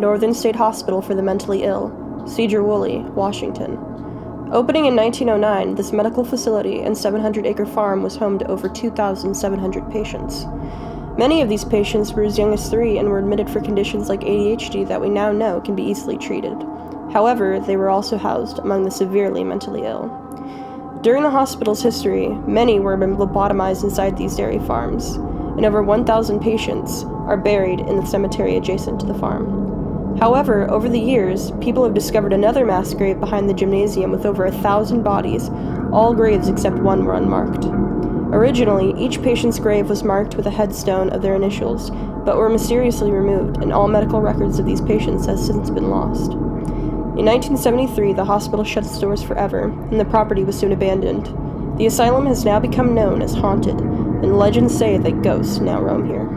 Northern State Hospital for the Mentally Ill, Sedro-wooley, Washington. Opening in 1909, this medical facility and 700-acre farm was home to over 2,700 patients. Many of these patients were as young as 3 and were admitted for conditions like ADHD that we now know can be easily treated. However, they were also housed among the severely mentally ill. During the hospital's history, many were lobotomized inside these dairy farms, and over 1,000 patients are buried in the cemetery adjacent to the farm. However, over the years, people have discovered another mass grave behind the gymnasium with over 1,000 bodies. All graves except one were unmarked. Originally, each patient's grave was marked with a headstone of their initials, but were mysteriously removed, and all medical records of these patients has since been lost. In 1973, the hospital shut its doors forever, and the property was soon abandoned. The asylum has now become known as haunted, and legends say that ghosts now roam here.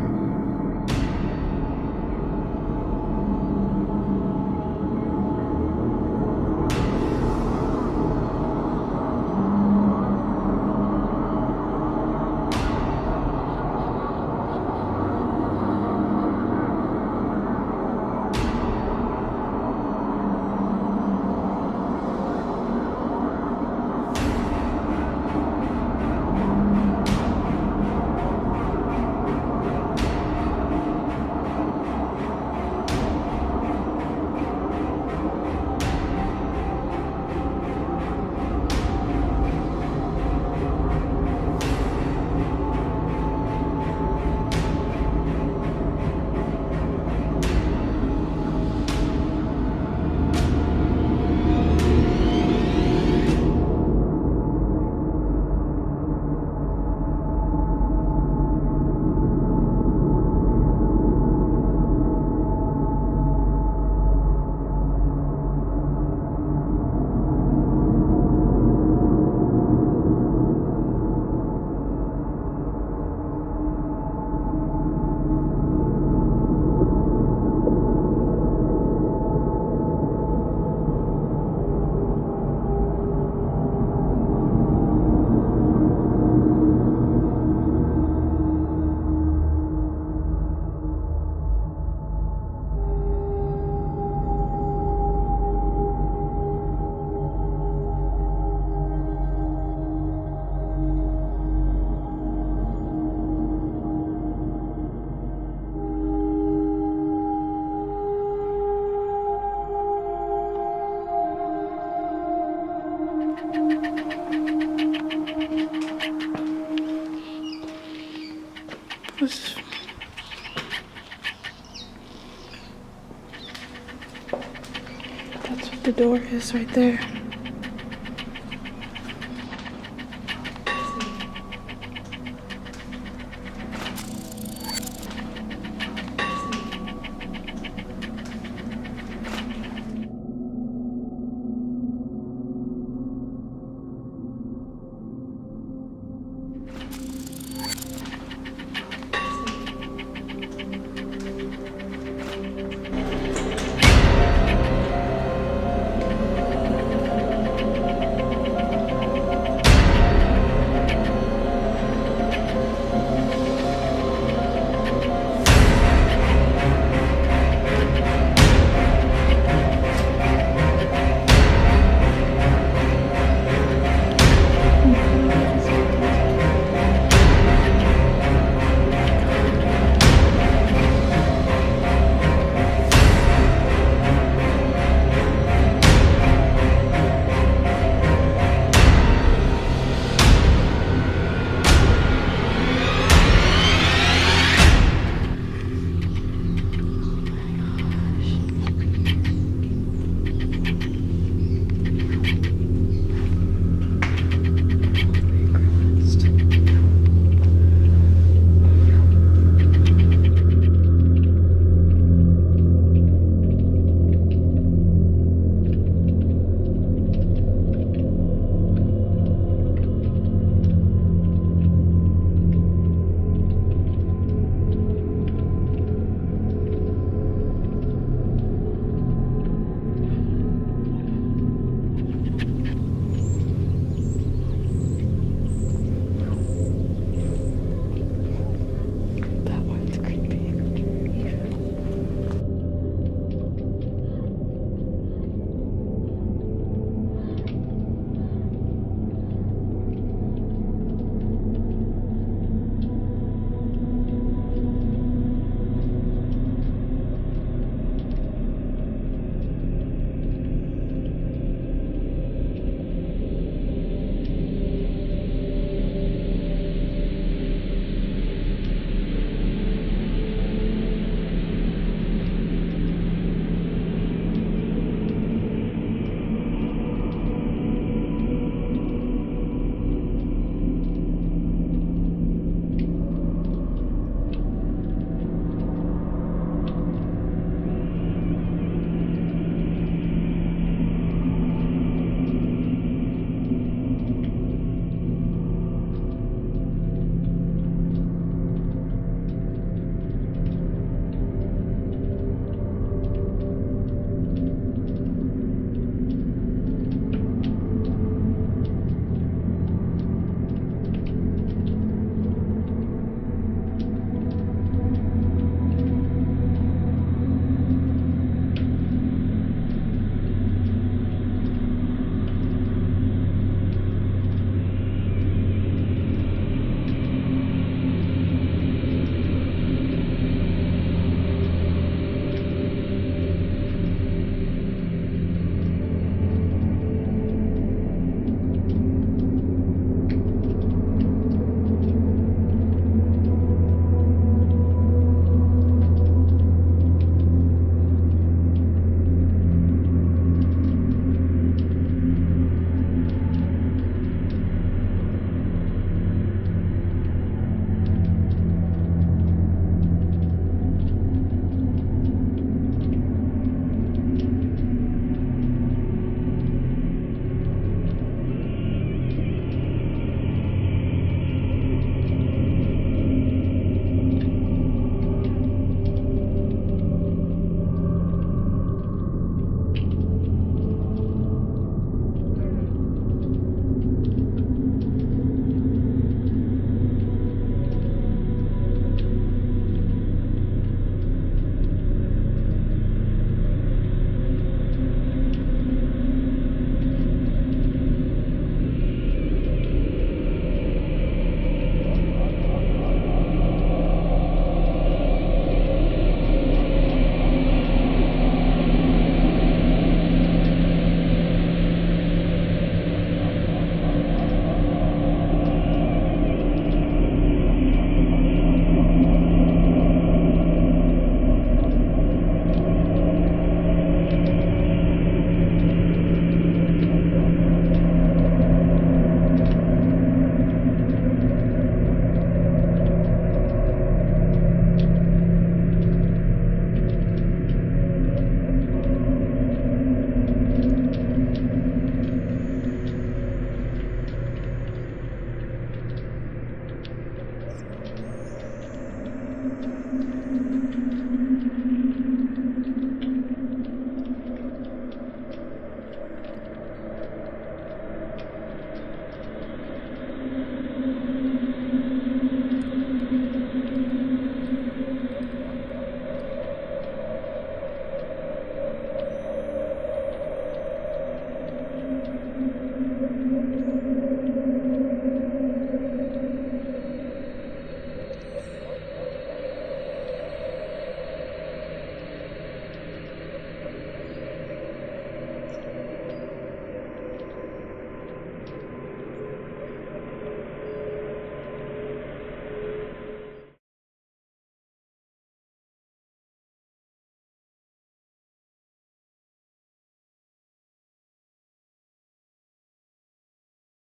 That's what the door is right there.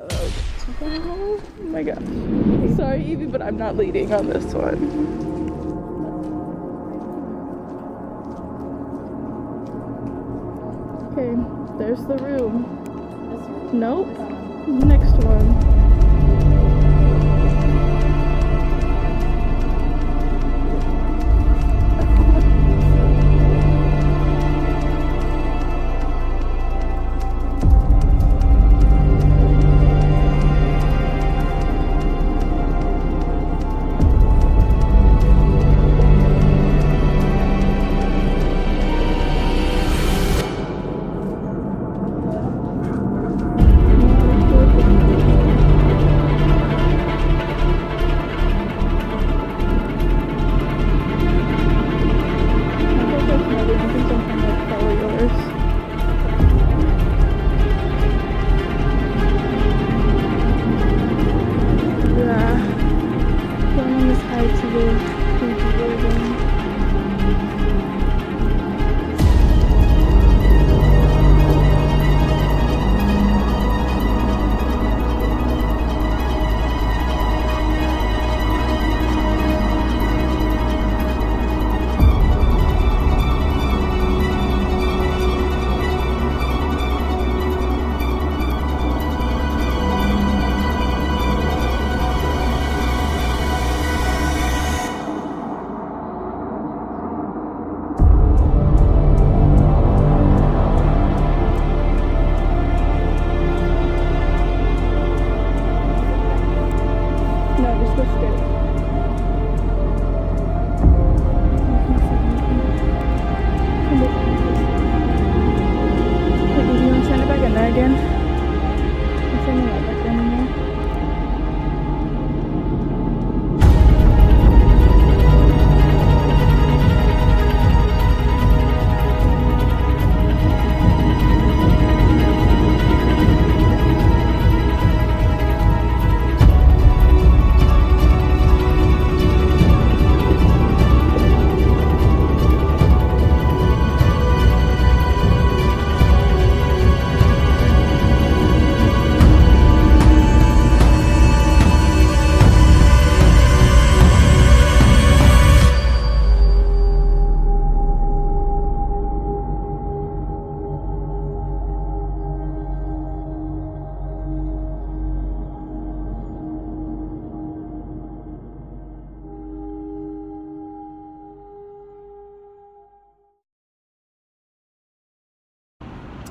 Oh my gosh. Sorry, Evie, but I'm not leading on this one. Okay, there's the room. Nope. Next one.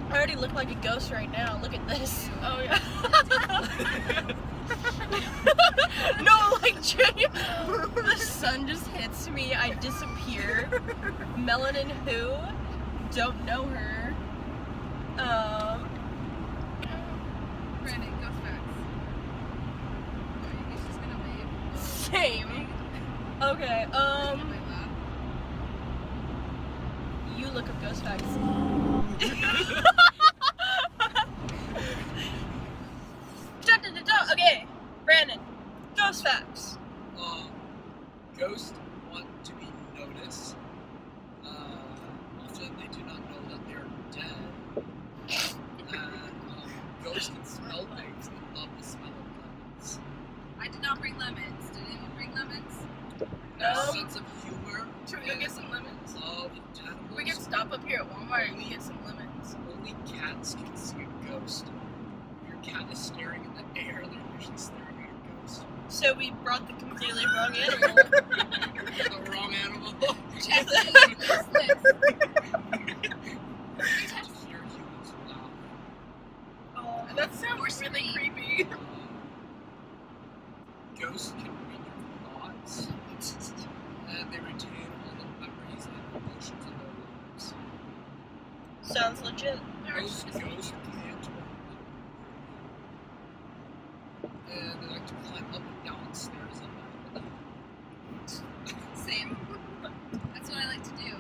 I already look like a ghost right now. Look at this. Oh yeah. No, like the sun just hits me. I disappear. Melanin who? Don't know her. Brandon, ghost facts. He's just gonna wave. Same. Okay. You look up ghost facts. Okay, Brandon, ghost facts. Ghosts want to be noticed. Often they do not know that they're dead. And ghosts can smell things and love the smell of lemons. I did not bring lemons. Did anyone bring lemons? Their sense of humor. Should we go get some lemons? Love animals. We can stop up here at Walmart and get some lemons. Only cats can see a ghost. If your cat is staring in the air, they're usually staring at a ghost. So we brought the completely wrong animal. The wrong animal. Check this list. Just hear humans laugh. Oh, that sounds really creepy. Ghosts can read your thoughts, and they retain all the memories and emotions of their lives. Sounds legit. Most ghosts can't and they like to climb up and down stairs at night. Same. That's what I like to do.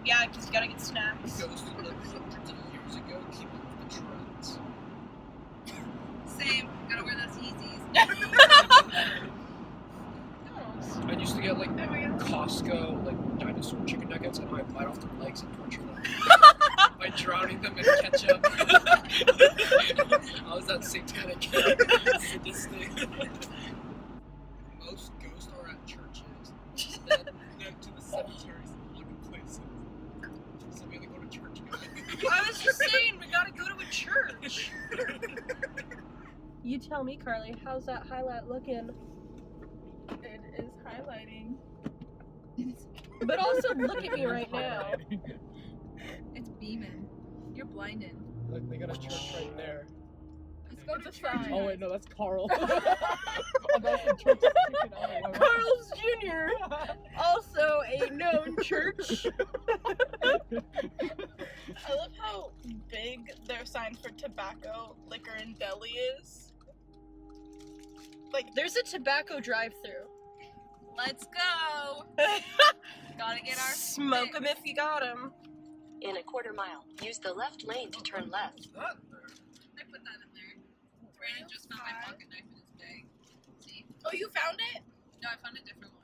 Yeah, because you gotta get snacks. Ghosts who lived hundreds of years ago keep up with the trends. Same. Gotta wear those Yeezys. I used to get like Costco like dinosaur chicken nuggets and I bite off their legs and torture them. by drowning them in ketchup. I was that satanic, sadistic. Most ghosts are at churches. That to the cemeteries and haunted places. So we gotta go to church. I was just saying, we gotta go to a church. You tell me, Carly, how's that highlight looking? It is highlighting. But also, look at me right now. It's beaming. You're blinded. Look, they got a church right there. Let's go to It's a church. sign. Oh wait, no, that's Carl. Oh, that's the church that's kicking out. Carl's Jr., also a known church. I love how big their sign for tobacco, liquor, and deli is. Like, There's a tobacco drive-through. Let's go. Gotta get our Smoke 'em if you got 'em. In a quarter mile, use the left lane to turn left. What's that there? I put that in there. Brandon just found my pocket knife in his bag. See? oh, you found it? No, I found a different one.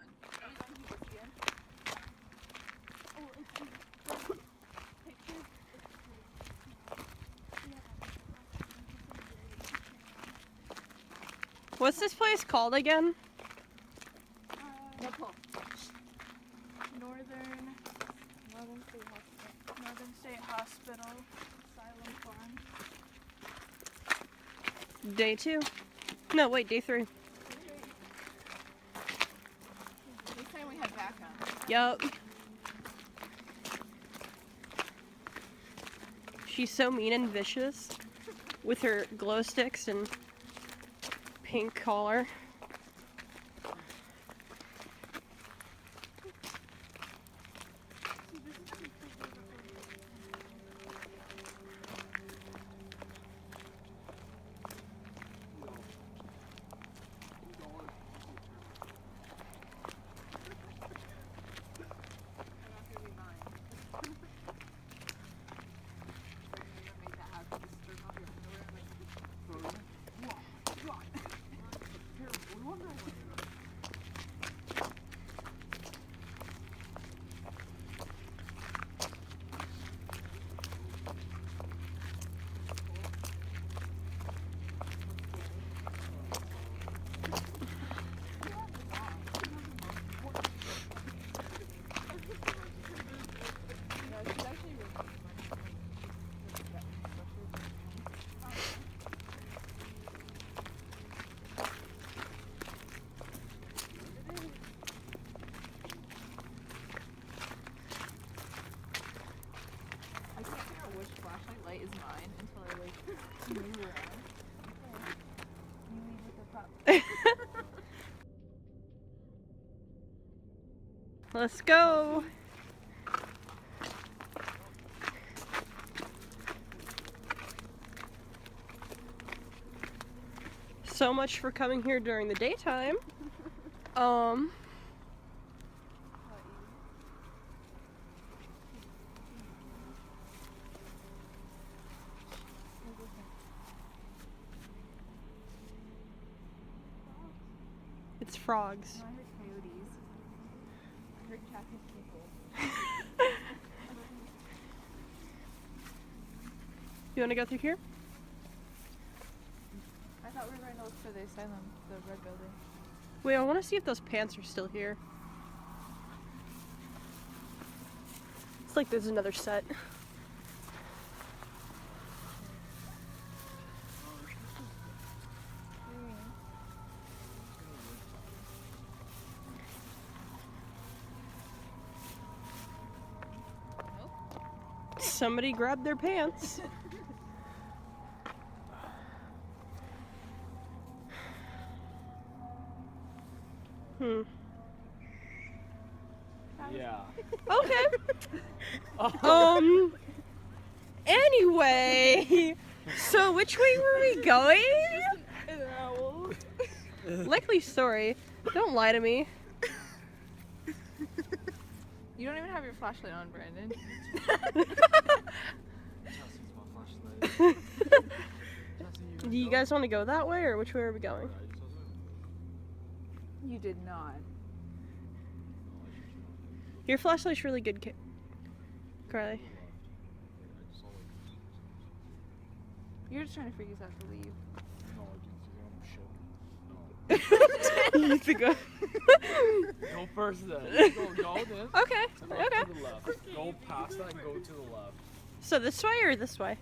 What's this place called again? Northern State Hospital, Asylum Farm. Day 2. No, wait, day 3. This time we had backup. Yup. She's so mean and vicious with her glow sticks and pink collar. Light is mine until I like move around. You leave with the pup. Let's go. So much for coming here during the daytime. It's frogs. No, I heard coyotes. I heard traffic people. You want to go through here? I thought we were going to look for the asylum, the red building. Wait, I want to see if those pants are still here. It's like there's another set. Somebody grabbed their pants. Yeah. Okay. Anyway, so which way were we going? An owl. Likely story. Don't lie to me. You don't even have your flashlight on, Brandon. Do you guys want to go that way, or which way are we going? You did not. Your flashlight's really good, Carly. You're just trying to freak us out to leave. No, I didn't see You think I'm Go first then. Go then. Okay. And look Okay. to the left. Go past that and go to the left. So this way or this way?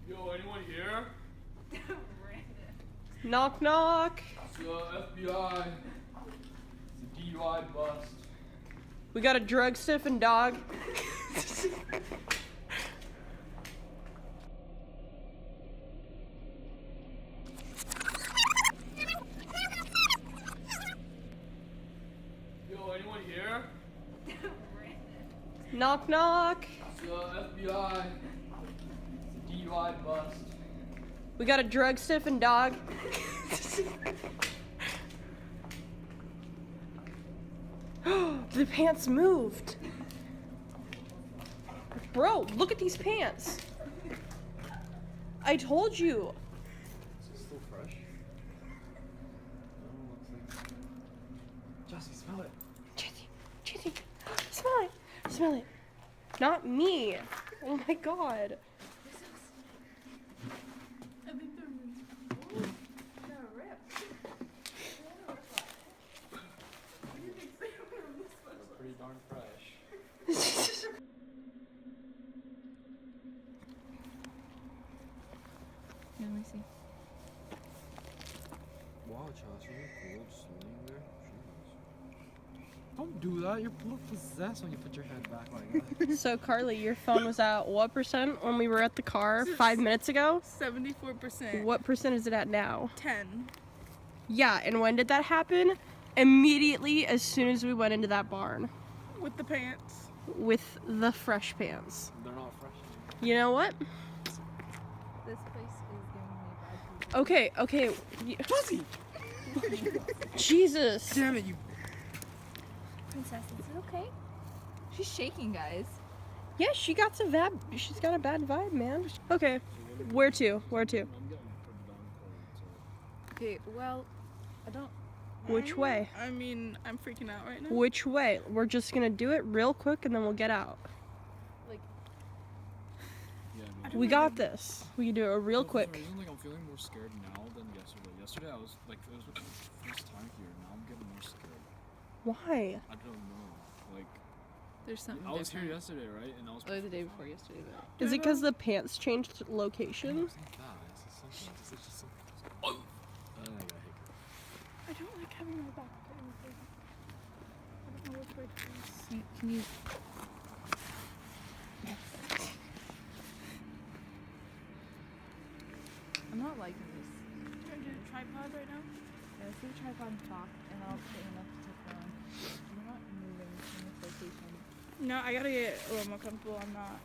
Yo, anyone here? Knock knock. It's the FBI. It's a DUI bust. We got a drug sniffing dog. Yo, anyone here? Knock knock. It's the FBI. It's a DUI bust. We got a drug sniffing dog. The pants moved. Bro, look at these pants. I told you. Is it still fresh? Jesse, smell it. Jesse, smell it. Smell it. Not me. Oh my god. I think they're Pretty darn fresh. Let me see. Wow, Josh, you're cool. Just laying there. Jeez. Don't do that. You're possessed when you put your head back like that. So Carly, your phone was at what percent when we were at the car 5 minutes ago? 74%. What percent is it at now? 10. Yeah, and when did that happen? Immediately as soon as we went into that barn With the pants. with the fresh pants. They're not fresh. You know what? This place is giving me bad food. Okay. Jesse! Jesus. Damn it, you. Princess, is it okay? She's shaking, guys. Yeah, she's got a bad vibe, man. Okay. Where to? I'm getting pretty darn cold. Okay, well, I don't. Which way? I mean, I'm freaking out right now. Which way? We're just gonna do it real quick and then we'll get out. Like, Yeah, We got this. We can do it real quick. For some reason, like, I'm feeling more scared now than yesterday. Yesterday I was like, it was the first time here. Now I'm getting more scared. Why? I don't know. Like, there's something I was here different. yesterday, right? And I was. Oh, the day before yesterday, though. Is it because the pants changed location? It's not that. It's just something. It's just something. Oh. I got hiccup. I don't like having my back to anything. I don't know which way to go. Can you? I'm not liking this. Can I do the tripod right now? Yeah, let's do the tripod and talk, and I'll put enough to take on. We're not moving from this location. No, I gotta get a little more comfortable. I'm not.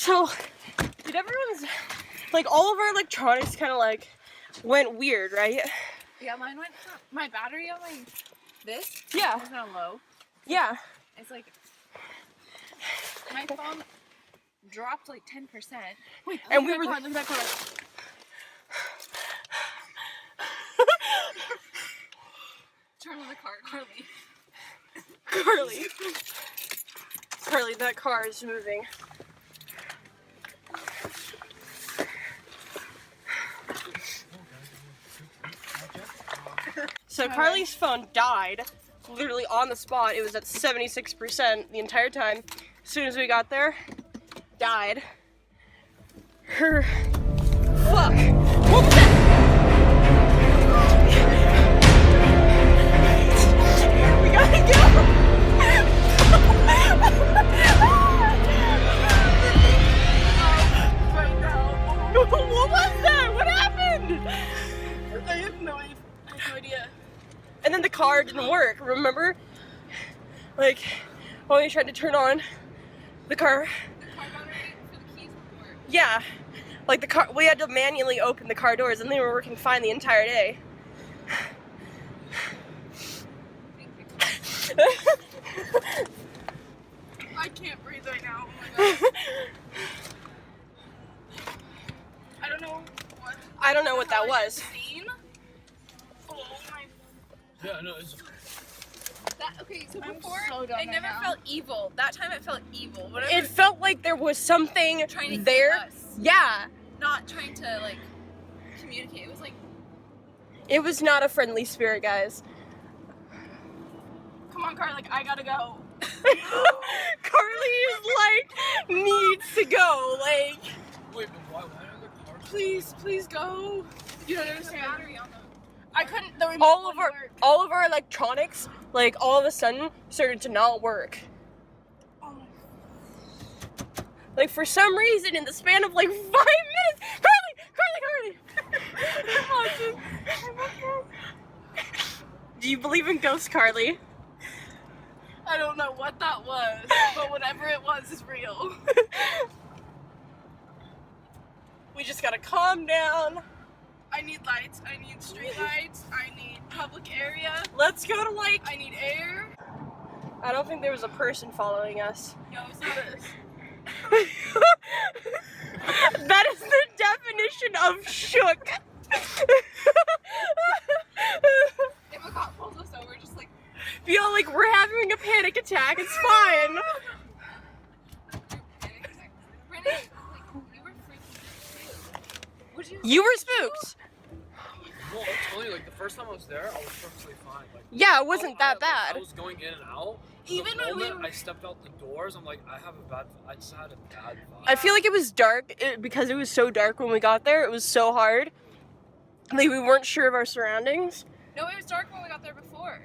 So, did everyone's, like, all of our electronics kind of, like, went weird, right? Yeah, mine went. My battery on my this Yeah. was now low. Yeah. It's like my phone dropped like 10%. Wait, And we were. Look at that car. Turn on the car, Carly. Carly, that car is moving. So Carly's phone died, literally on the spot. It was at 76% the entire time. As soon as we got there, died. Her, fuck, what was that? We gotta go. Right now. What was that? What happened? I have no idea. And then the car didn't work, remember? Like, when we tried to turn on the car. The car battery for the keys would work. Yeah. Like the car, we had to manually open the car doors and they were working fine the entire day. I can't breathe right now. Oh my god. I don't know what. I don't know what that was. Scene? Oh my. Yeah, no, it's Okay, so I'm before so done it never right now. felt evil. That time it felt evil. Whatever. It felt like there was something trying to there. get us, Yeah. not trying to like communicate. It was like It was not a friendly spirit, guys. Come on, Car, like I gotta go. Carly is like, needs to go. Like, wait, but why are the cars? Please go. You don't the understand. battery on them. I couldn't. The remote all of wouldn't our work. all of our electronics, like all of a sudden, started to not work. Oh. Like for some reason, in the span of like 5 minutes, Carly. Do you believe in ghosts, Carly? I don't know what that was, but whatever it was is real. We just gotta calm down. I need lights. I need street lights. I need public area. Let's go to like. I need air. I don't think there was a person following us. No, it's not this. That is the definition of shook. If a cop pulls us over, just like Feel like we're having a panic attack. It's fine. Brandon, like you were freaking out too. Would you? You were spooked. No, I'm telling you, like the first time I was there, I was perfectly fine. Like, Yeah, it wasn't that I bad. was going in and out. Even the when we moment were- I stepped out the doors, I'm like, I just had a bad vibe. I feel like it was dark because it was so dark when we got there. It was so hard. Like we weren't sure of our surroundings. No, it was dark when we got there before.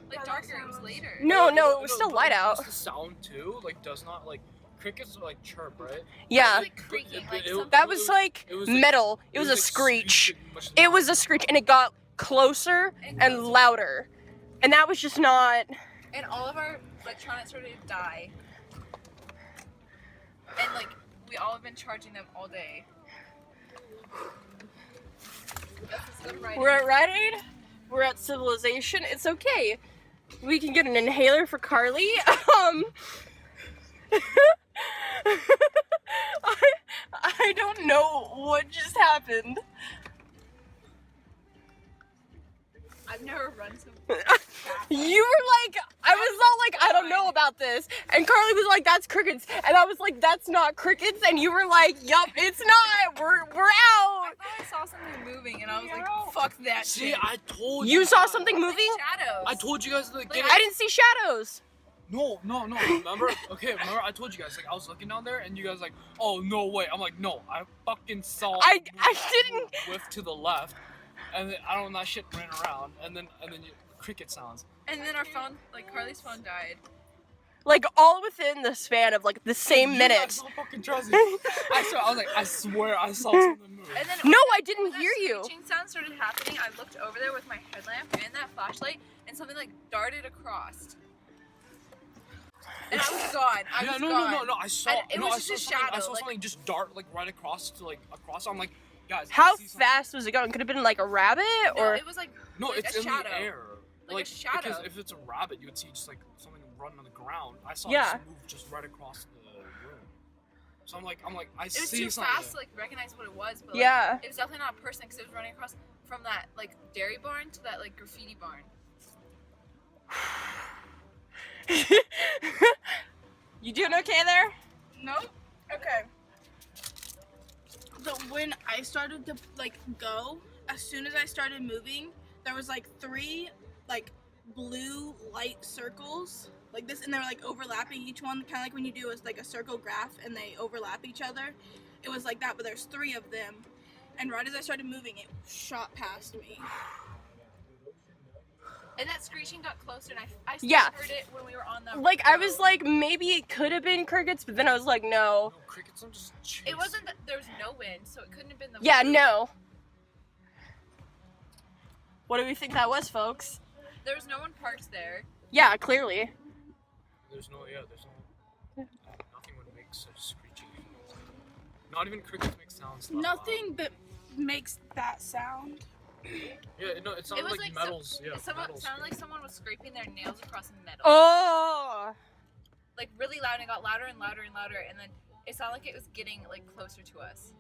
Like Yeah, darker, that it was sounds- later. No, it was still but light out. just the sound too, like does not like crickets like chirp, right? Yeah, Like creaking, like It- something. that was like it was like- metal. It was a like screech. screeching much It was a louder. screech, and it got closer and louder, and that was just not. And all of our electronics started to die. And like we all have been charging them all day. That's good writing. We're at Rite Aid. We're at Civilization. It's okay. We can get an inhaler for Carly. I don't know what just happened. I've never run so You were like, I was all like, I don't know about this. And Carly was like, that's crickets. And I was like, that's not crickets. And you were like, yup, it's not. We're out. I thought I saw something moving and I was like, fuck that See, shit. I told You saw guys. something moving? Shadows. I told you guys to like, Like, get I it. didn't see shadows. No. Remember? Okay, remember I told you guys like I was looking down there and you guys like, oh no way. I'm like, no, I fucking saw. I a didn't. whiff to the left, and then I don't know that shit ran around, and then cricket sounds. And then our phone, like Carly's phone died. Like all within the span of like the same You minute. guys don't fucking trust me. I swear I saw something move. And then No, I when didn't that hear you. screeching sound started happening, I looked over there with my headlamp and that flashlight, and something like darted across. And I was gone. I was gone. No. I saw. And it no, was I just saw a something. shadow, I saw like- something just dart like right across to like across. I'm like, guys. I How see something. fast was it going? Could have been like a rabbit No, or it was like No, like it's a in shadow. the air. Like a shadow. Because if it's a rabbit, you would see just like something run on the ground. I saw Yeah. it move just right across the room. So I'm like, I It was see too something. fast to like recognize what it was, but like, Yeah. it was definitely not a person because it was running across from that like dairy barn to that like graffiti barn. You doing okay there? Nope. Okay. So when I started to like go, as soon as I started moving, there was like 3 like blue light circles like this, and they were like overlapping each one, kind of like when you do is like a circle graph and they overlap each other. It was like that, but there's 3 of them, and right as I started moving, it shot past me. And that screeching got closer, and I still Yeah. heard it when we were on the Like I road. was like maybe it could have been crickets, but then I was like no. No, crickets are just chasing. It wasn't that there was no wind, so it couldn't have been the Yeah, wind. no. What do we think that was, folks? There was no one parked there. Yeah, clearly. There's no. Nothing would make such screeching. Not even crickets make sounds. that Nothing that makes that sound. loud. Yeah, no, it sounded was like, like metals. Yeah, Someone metals. sounded like someone was scraping their nails across metal. Oh. Like really loud, and it got louder and louder and louder, and then it sounded like it was getting like closer to us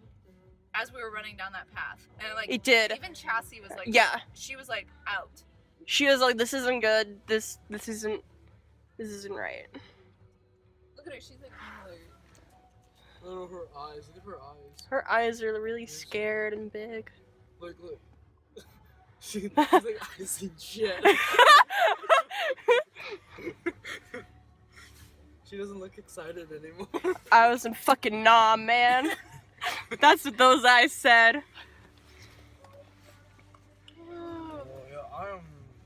as we were running down that path. And like It did. even Chassie was like, Yeah. she was like out. She was like, this isn't good. This isn't right. Look at her, she's like alert. Oh, her eyes. Look at her eyes. Her eyes are really scared and big. Look. She's like, I see shit. She doesn't look excited anymore. I was in fucking nah, man. That's what those eyes said. Oh, yeah, I am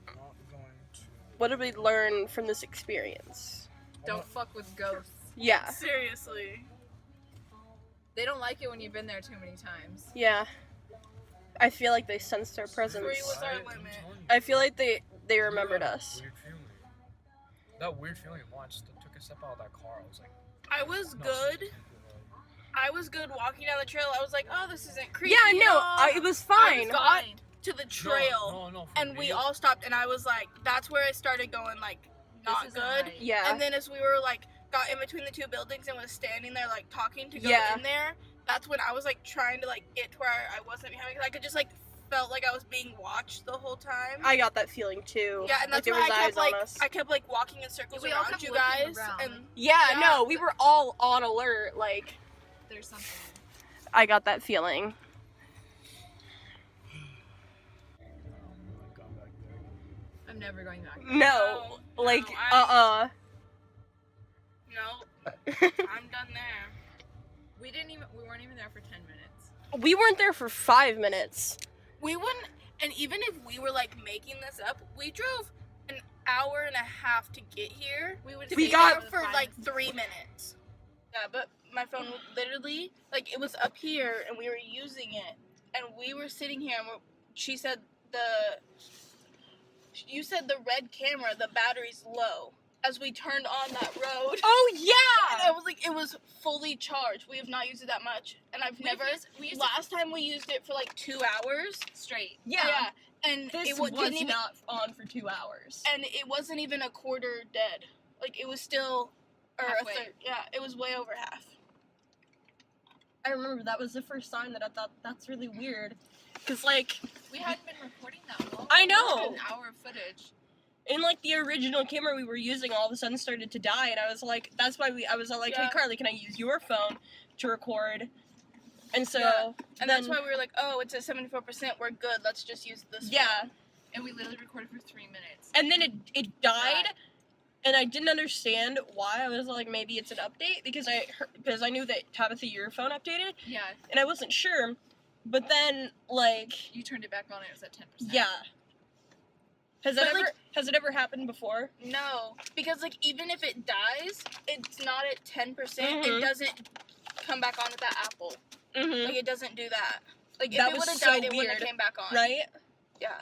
not going to. What did we learn from this experience? Don't fuck with ghosts. Yeah. Seriously. They don't like it when you've been there too many times. Yeah. I feel like they sensed our 3 presence. was our I'm limit. telling you. I feel like they remembered That us. Weird feeling. That weird feeling. I just took a step out of that car. I was like, I was no, good. I was good walking down the trail. I was like, oh, this isn't creepy. Yeah, no, at all. it was fine. got to the trail, No, for and me, we all stopped, and I was like, that's where I started going like not This isn't good. right. Yeah. And then as we were like got in between the 2 buildings and was standing there like talking to go Yeah. in there, that's when I was like trying to like get to where I wasn't behind, because I could just like felt like I was being watched the whole time. I got that feeling too. Yeah, and like that's there why was I kept eyes like on us. I kept like walking in circles We all around kept you looking guys, around. and Yeah, Yeah. no, we were all on alert. Like, There's something. I got that feeling. I'm never going back. No, like, no, no, I'm done there. We weren't even there for 10 minutes. We weren't there for 5 minutes. We wouldn't, and even if we were like making this up, we drove an hour and a half to get here. We would We stay got- there for the like 5 3 minutes. Yeah, but my phone literally, like, it was up here and we were using it, and we were sitting here, and she said you said the red camera, the battery's low. As we turned on that road. Oh And yeah. I was like, it was fully charged. We have not used it that much, and I've never. We used Last time we used it for like 2 hours. it straight. Yeah. And This it was didn't even, not on for 2 hours. and it wasn't even a quarter dead. Like, it was still, or Halfway. a third. Yeah, it was way over half. I remember that was the first time that I thought that's really weird. Cause like We hadn't been recording that long. I know. We had an hour of footage. in like the original camera we were using, all of a sudden started to die, and I was like, that's why I was like, hey Yeah. Carly, can I use your phone to record? And so Yeah. And that's then- why we were like, oh, it's at 74%. We're good. Let's just use this. yeah. phone. And we literally recorded for 3 minutes. And then it died, and I didn't understand why. I was like, maybe it's an update because I knew that Tabitha, your phone updated, Yeah. and I wasn't sure. But then like You turned it back on, it was at 10%. yeah. Has But, like- has it ever happened before? No, because like even if it dies, it's not at 10%. Mhm. It doesn't come back on with that Apple. Mm-hmm. Like, it doesn't do that. Like, if That it was would have so died, it wouldn't weird, have came back on. Right? Yeah.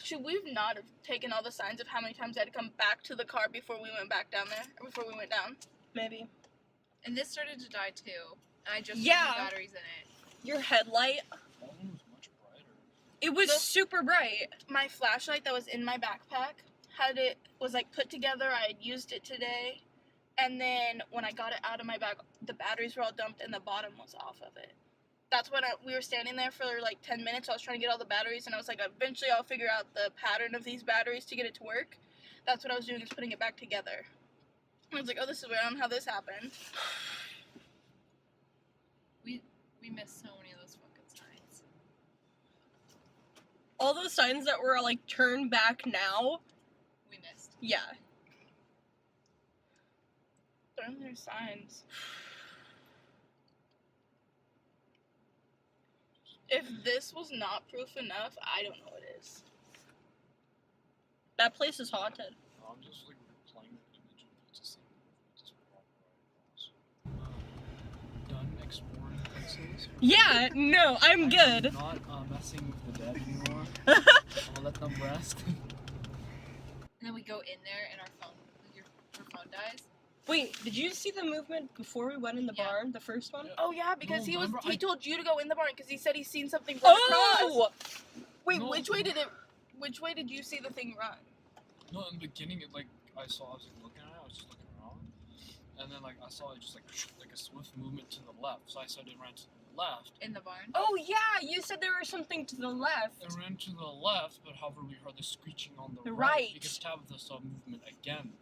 Should we not have taken all the signs of how many times I had to come back to the car before we went back down there? Or before we went down? Maybe. And this started to die too. And I just Yeah. put the batteries in it. Your headlight, That one was much brighter. it was super bright. My flashlight that was in my backpack was like put together. I had used it today. And then when I got it out of my bag, the batteries were all dumped and the bottom was off of it. That's when we were standing there for like 10 minutes. I was trying to get all the batteries, and I was like, eventually I'll figure out the pattern of these batteries to get it to work. That's what I was doing, is putting it back together. And I was like, oh, this is weird. I don't know how this happened. We missed so many of those fucking signs. All those signs that were like turn back now. We missed. Yeah. There are signs. If this was not proof enough, I don't know what is. That place is haunted. I'm just like replaying the image of just like just walk right across. Done exploring places. Yeah, no, I'm good. I'm not messing with the dead anymore. I'll let them rest. And then we go in there and your phone dies. Wait, did you see the movement before we went in the Yeah. barn, the first one? Yeah. Oh yeah, because No, remember, he I- told you to go in the barn because he said he's seen something run across. Oh! Wait, No. which way did you see the thing run? No, in the beginning, I was like looking at it, I was just looking around, and then like I saw it just like a swift movement to the left. So I said it ran to the left. In the barn. Oh yeah, you said there was something to the left. It ran to the left, but however we heard the screeching on the Right. because Tabitha saw movement again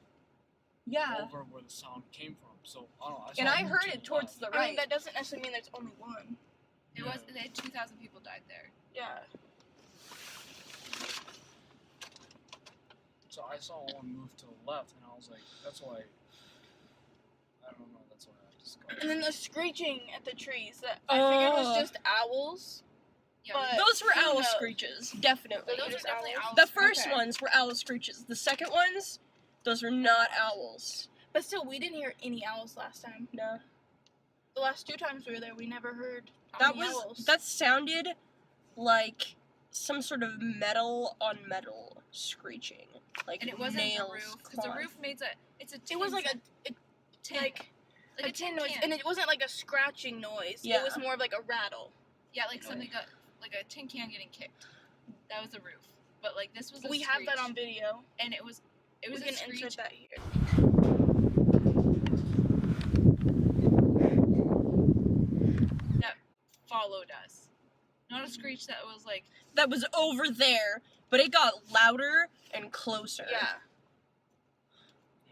Yeah. over where the sound came from. So I don't know. And I moved heard to it the towards left. the I mean, right. that doesn't necessarily mean there's only one. It was 2,000 people died there. Yeah. So I saw one move to the left, and I was like, that's why. I don't know. That's why I just got. And then the screeching at the trees. That I figured was Oh. just owls. Yeah, But- Those were who owl knows? screeches, definitely. Those those are definitely owls. The first Okay. ones were owl screeches. The second ones, those were not owls. But still, we didn't hear any owls last time. No. The last 2 times we were there, we never heard That any owls. that sounded like some sort of metal on metal screeching. Like And it wasn't nails the roof, because the clawing. roof made it's a tin It was like tin, like like a tin noise, and it wasn't like a scratching noise. Yeah. It was more of like a rattle. yeah, like something got like a tin can getting kicked. That was the roof. But like this was a We have that screech, on video. and it was We a can screech. insert that here. That followed us. Not a screech that was like That was over there, but it got louder and closer. Yeah.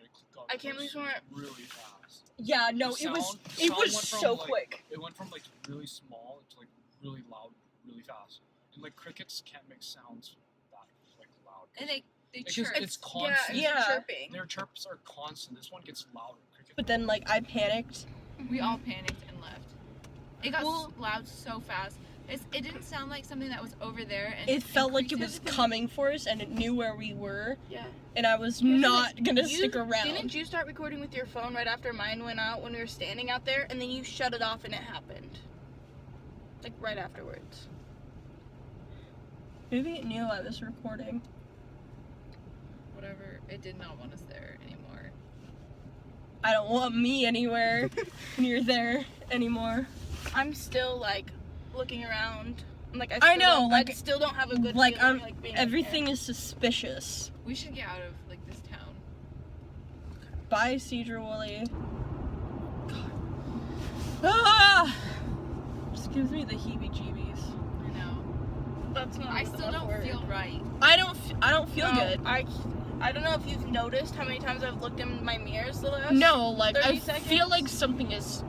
It got I can't believe we weren't- really fast. Yeah, no, The it was sound- the it sound was went from, so like, quick. It went from like really small to like really loud, really fast. And like crickets can't make sounds that like loud. and they It's chirp. just- it's constant. Yeah. chirping. Their chirps are constant. This one gets louder. Crickets. But then like I panicked. We all panicked and left. It got Well- loud so fast. It didn't sound like something that was over there. And It felt like it was creative. coming for us and it knew where we were, Yeah. and I was Here's the not thing. gonna You- stick around. Didn't you start recording with your phone right after mine went out when we were standing out there, and then you shut it off and it happened? Like right afterwards. Maybe it knew I was recording. Whatever. It did not want us there anymore. I don't want me anywhere near there anymore. I'm still like looking around. Like I know, like- I still don't have a good like, feeling like being in Everything is suspicious. We should get out of like this town. Bye, Sedro-wooley. Ah! Just gives me the heebie-jeebies. I know. here. That's not I a good still enough don't word. feel right. I don't feel No, good. I don't know if you've noticed how many times I've looked in my mirrors the last. No, like 30 I seconds? feel like something is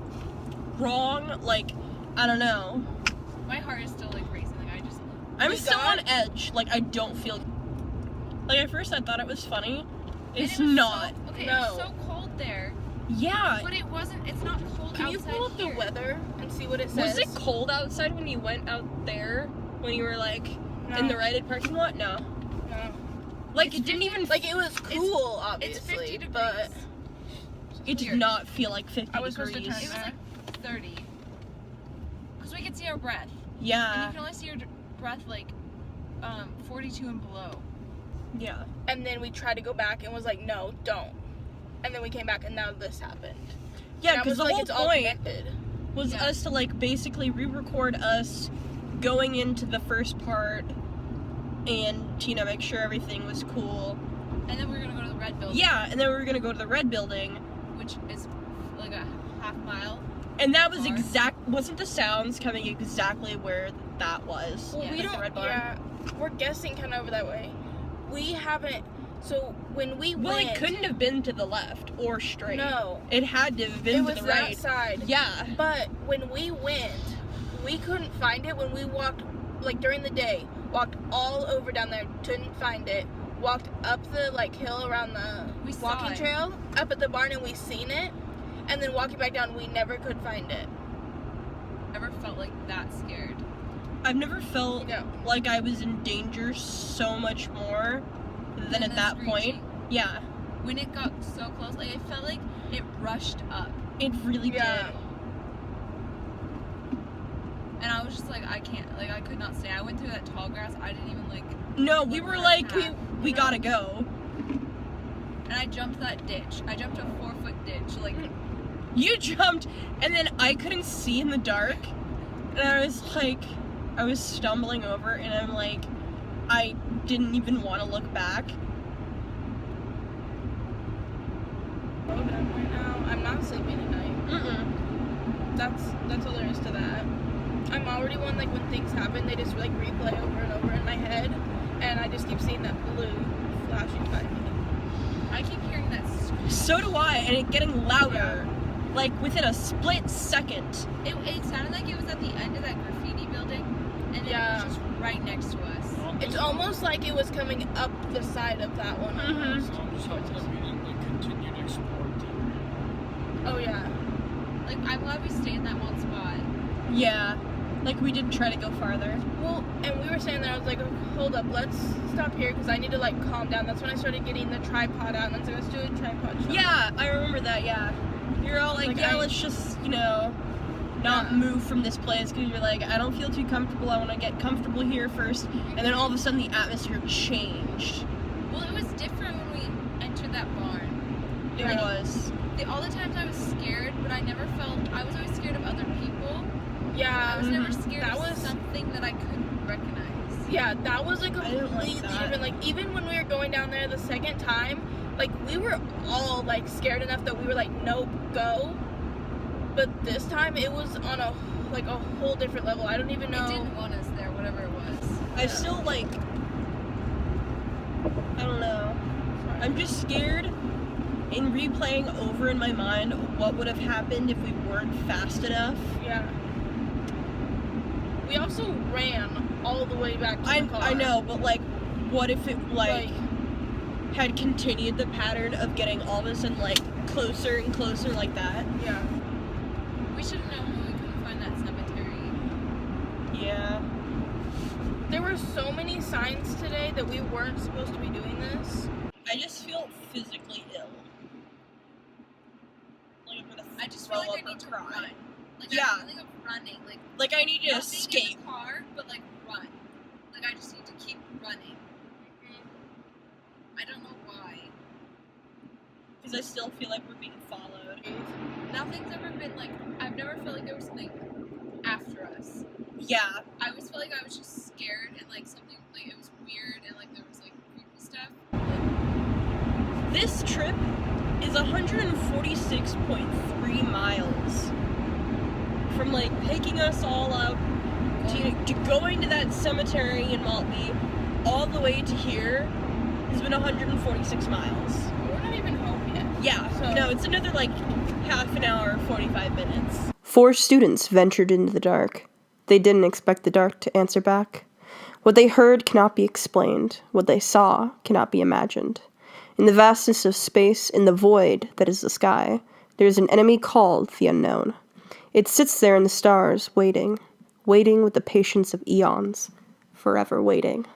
wrong. Like I don't know. My heart is still like racing. Like I just I'm We still got- on edge. Like I don't feel. Like at first I thought it was funny. and It's it was not. So, okay, No. it was so cold there, Yeah. but it wasn't. It's not cold Can you outside pull up the here. weather and see what it says? Was it cold outside when you went out there? When you were like No. in the Rite parking lot? No. No. Like it didn't even. Like it was cool, It's obviously, 50 degrees. but It did not feel like 50 I was supposed to degrees. turn It was like 30. Because we could see our breath. And Yeah. you can only see your breath like 42 and below. Yeah. And then we tried to go back and was like, no, don't. And then we came back and now this happened. Yeah, And I because was the like, whole it's all point connected. was Yeah. us to, like, basically re-record us going into the first part and, you know, make sure everything was cool. And then we were gonna go to the red building. Yeah, and then we were gonna go to the red building, Which is like a half mile. and that was Bar. wasn't the sounds coming exactly where that was? Well, Yeah. we Like the don't, red barn? yeah, we're guessing kind of over that way. We haven't, so when we Well, went. it couldn't have been to the left or straight. No. It had to have been It to was the that right. side. Yeah. But when we went, we couldn't find it when we walked, like during the day, walked all over down there, couldn't find it. Walked up the like hill around the We saw walking it. trail, up at the barn, and we seen it. And then walking back down, we never could find it. Never felt like that scared. I've never felt No. like I was in danger so much more than at the that point. screeching. Yeah, When it got so close, like I felt like it rushed up. it really Yeah. did. And I was just like, I can't, like I could not stay. I went through that tall grass. I didn't even like, No, we were like, Yeah. we gotta go. and I jumped that ditch. I jumped a 4-foot ditch. Like, You jumped, and then I couldn't see in the dark, and I was like, I was stumbling over, and I'm like, I didn't even want to look back. Right now, I'm not sleeping tonight. That's all there is to that. I'm already one like when things happen, they just like replay over and over in my head, and I just keep seeing that blue flashing by me. I keep hearing that. So do I, and it getting louder, like within a split second. It sounded like it was at the end of that graffiti building, and then Yeah. it was just right next to us. It's almost like it was coming up the side of that one. Almost. So I'm just hoping that we didn't like continue to explore deeper. Oh yeah. Like, I'm glad we stayed in that one spot. Yeah, like we did try to go farther. Well, and we were standing there. I was like, hold up, let's stop here because I need to like calm down. That's when I started getting the tripod out, and I was like, let's do a tripod shot. Yeah, I remember that, yeah. You're all like, Like, yeah, I- let's just, you know, not Yeah. move from this place, because you're like, I don't feel too comfortable, I want to get comfortable here first. And then all of a sudden the atmosphere changed. Well, it was different when we entered that barn. It was. All the times I was scared, but I never felt. I was always scared of other people. Yeah. I was never Mhm. scared That of was- something that I couldn't recognize. Yeah, that was a I didn't completely like that. different. Like even when we were going down there the second time, like we were all like scared enough that we were like, nope, go. But this time it was on a whole different level. I don't even know. It didn't want us there, whatever it was. I still, like, I don't know. I'm just scared in replaying over in my mind what would have happened if we weren't fast enough. Yeah. We also ran all the way back to the car. I know, but like, what if it Like, had continued the pattern of getting all of a sudden like closer and closer like that? yeah. We should have known when we couldn't find that cemetery. Yeah. There were so many signs today that we weren't supposed to be doing this. I just feel physically ill. Like I'm gonna I just throw feel like up I or need to cry. run. Like Yeah. I'm feeling of running. Like I need to Not being in escape. the car, but like run. Like I just need to keep running. I don't know why. Because I still feel like we're being followed. Nothing's ever been like. I've never felt like there was something after us. Yeah. I always felt like I was just scared and like something like it was weird and like there was like creepy stuff. This trip is 146.3 miles. From like picking us all up to going to that cemetery in Maltby all the way to here has been 146 miles. We're not even home yet. Yeah, So- no, it's another like half an hour, 45 minutes. 4 students ventured into the dark. They didn't expect the dark to answer back. What they heard cannot be explained. What they saw cannot be imagined. In the vastness of space, in the void that is the sky, there is an enemy called the unknown. It sits there in the stars, waiting, waiting with the patience of eons, forever waiting.